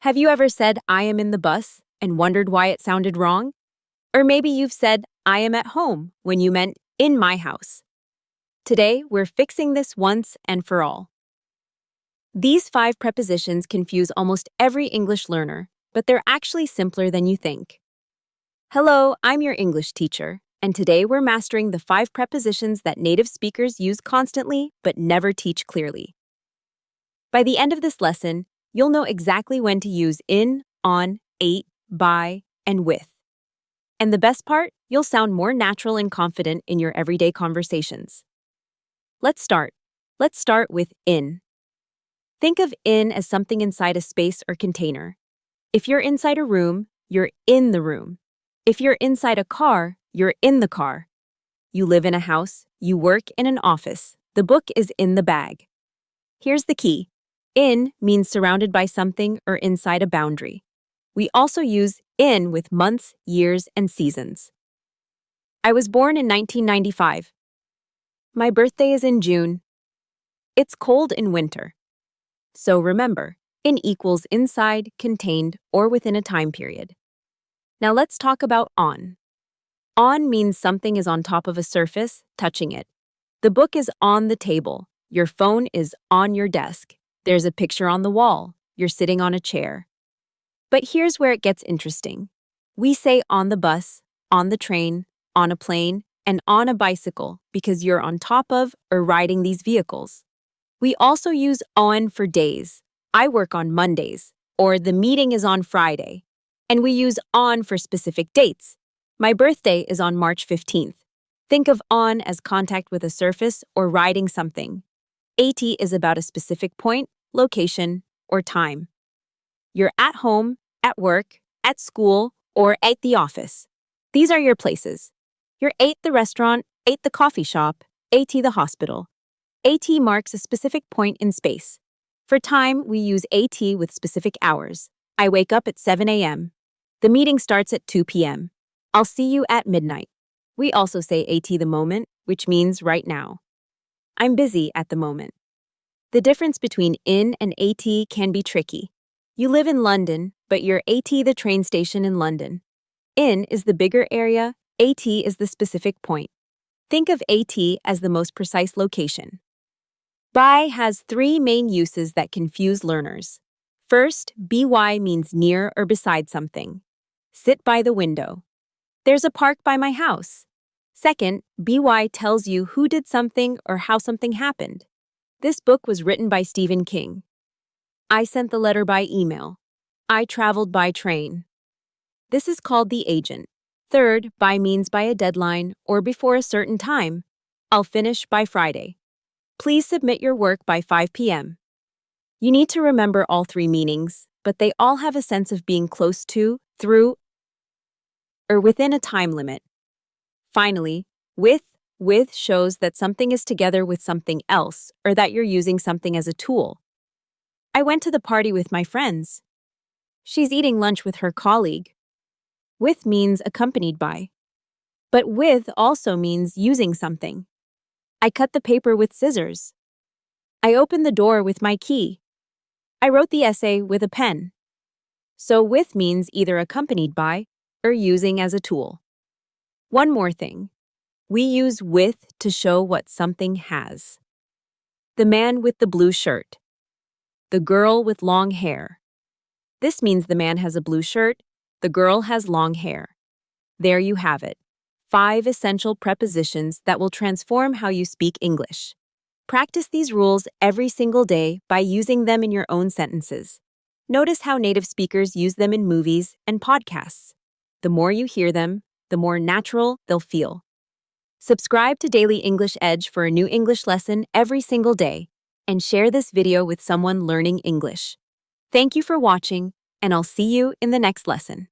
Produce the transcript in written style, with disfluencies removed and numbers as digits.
Have you ever said, I am in the bus, and wondered why it sounded wrong? Or maybe you've said, I am at home, when you meant in my house. Today, we're fixing this once and for all. These 5 prepositions confuse almost every English learner, but they're actually simpler than you think. Hello, I'm your English teacher, and today we're mastering the 5 prepositions that native speakers use constantly but never teach clearly. By the end of this lesson, you'll know exactly when to use in, on, ate, by, and with. And the best part, you'll sound more natural and confident in your everyday conversations. Let's start. Let's start with in. Think of in as something inside a space or container. If you're inside a room, you're in the room. If you're inside a car, you're in the car. You live in a house, you work in an office. The book is in the bag. Here's the key. In means surrounded by something or inside a boundary. We also use in with months, years, and seasons. I was born in 1995. My birthday is in June. It's cold in winter. So remember, in equals inside, contained, or within a time period. Now let's talk about on. On means something is on top of a surface, touching it. The book is on the table. Your phone is on your desk. There's a picture on the wall. You're sitting on a chair. But here's where it gets interesting. We say on the bus, on the train, on a plane, and on a bicycle because you're on top of or riding these vehicles. We also use on for days. I work on Mondays, or the meeting is on Friday. And we use on for specific dates. My birthday is on March 15th. Think of on as contact with a surface or riding something. At is about a specific point, location, or time. You're at home, at work, at school, or at the office. These are your places. You're at the restaurant, at the coffee shop, at the hospital. At marks a specific point in space. For time, we use at with specific hours. I wake up at 7 a.m. The meeting starts at 2 p.m. I'll see you at midnight. We also say at the moment, which means right now. I'm busy at the moment. The difference between in and at can be tricky. You live in London, but you're at the train station in London. In is the bigger area, at is the specific point. Think of at as the most precise location. By has 3 main uses that confuse learners. First, by means near or beside something. Sit by the window. There's a park by my house. Second, by tells you who did something or how something happened. This book was written by Stephen King. I sent the letter by email. I traveled by train. This is called the agent. Third, by means by a deadline or before a certain time. I'll finish by Friday. Please submit your work by 5 p.m. You need to remember all 3 meanings, but they all have a sense of being close to, through, or within a time limit. Finally, with shows that something is together with something else or that you're using something as a tool. I went to the party with my friends. She's eating lunch with her colleague. With means accompanied by. But with also means using something. I cut the paper with scissors. I opened the door with my key. I wrote the essay with a pen. So with means either accompanied by or using as a tool. One more thing. We use with to show what something has. The man with the blue shirt. The girl with long hair. This means the man has a blue shirt, the girl has long hair. There you have it. 5 essential prepositions that will transform how you speak English. Practice these rules every single day by using them in your own sentences. Notice how native speakers use them in movies and podcasts. The more you hear them, the more natural they'll feel. Subscribe to Daily English Edge for a new English lesson every single day, and share this video with someone learning English. Thank you for watching, and I'll see you in the next lesson.